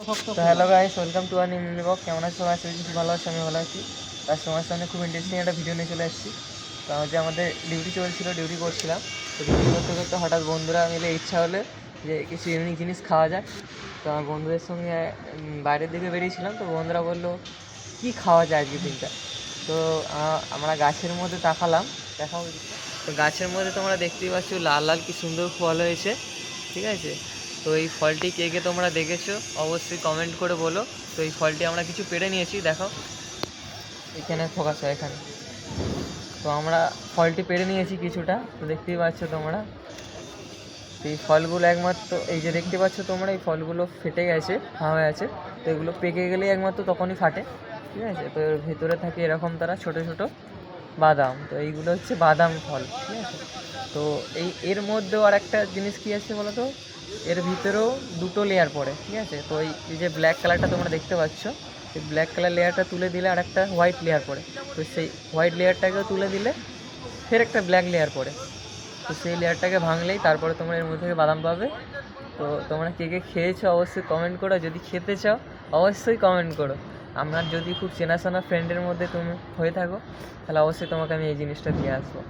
তো hello guys, welcome to our new blog. কেমন আছো সবাই? আশা করছি ভালো আছো, আমি ভালো আছি। আর তোমার সামনে খুব ইন্টারেস্টিং একটা ভিডিও নিয়ে চলে এসেছি। তো আমাদের ডিউটি চলছিল, ডিউটি করছিলাম। তো ডিউটি করতে করতে হঠাৎ বন্ধুরা মিলে ইচ্ছা হলে যে কিছু ইউনিক জিনিস খাওয়া যায়। তো আমার বন্ধুদের সঙ্গে বাইরের দিকে বেরিয়েছিলাম। তো বন্ধুরা বললো কী খাওয়া যায় আজকে দিনটা। তো আমরা গাছের মধ্যে তাকালাম, দেখাও। তো গাছের মধ্যে তোমরা দেখতেই পাচ্ছ লাল লাল কি সুন্দর ফল হয়েছে, ঠিক আছে। তো এই ফলটি কে কে তোমরা দেখেছো অবশ্যই কমেন্ট করে বলো। তো এই ফলটি আমরা কিছু পেড়ে নিয়েছি, দেখো এখানে ফোকাস হয় এখানে। তো আমরা ফলটি পেড়ে নিয়েছি কিছুটা, তো দেখতেই পাচ্ছ তোমরা। এই ফলগুলো একমাত্র এই যে দেখতে পাচ্ছ তোমরা, এই ফলগুলো ফেটে গেছে, হয়ে আছে। তো এগুলো পেকে গেলেই একমাত্র তখনই ফাটে, ঠিক আছে। তো এর ভেতরে থাকে এরকম তারা ছোটো ছোটো বাদাম। তো এইগুলো হচ্ছে বাদাম ফল, ঠিক আছে। তো এর মধ্যেও আর একটা জিনিস কী আছে বলো তো, এর ভিতরেও দুটো লেয়ার পড়ে, ঠিক আছে। তো এই যে ব্ল্যাক কালারটা তোমরা দেখতে পাচ্ছ, এই ব্ল্যাক কালার লেয়ারটা তুলে দিলে আর একটা হোয়াইট লেয়ার পড়ে। তো সেই হোয়াইট লেয়ারটাকেও তুলে দিলে ফের একটা ব্ল্যাক লেয়ার পড়ে। তো সেই লেয়ারটাকে ভাঙলেই তারপরে তোমরা এর মধ্যে থেকে বাদাম পাবে। তো তোমরা কে কে খেয়েছো অবশ্যই কমেন্ট করো, যদি খেতে চাও অবশ্যই কমেন্ট করো। আমার যদি খুব চেনাশোনা ফ্রেন্ডের মধ্যে তুমি হয়ে থাকো, তাহলে অবশ্যই তোমাকে আমি এই জিনিসটা দিয়ে আসবো।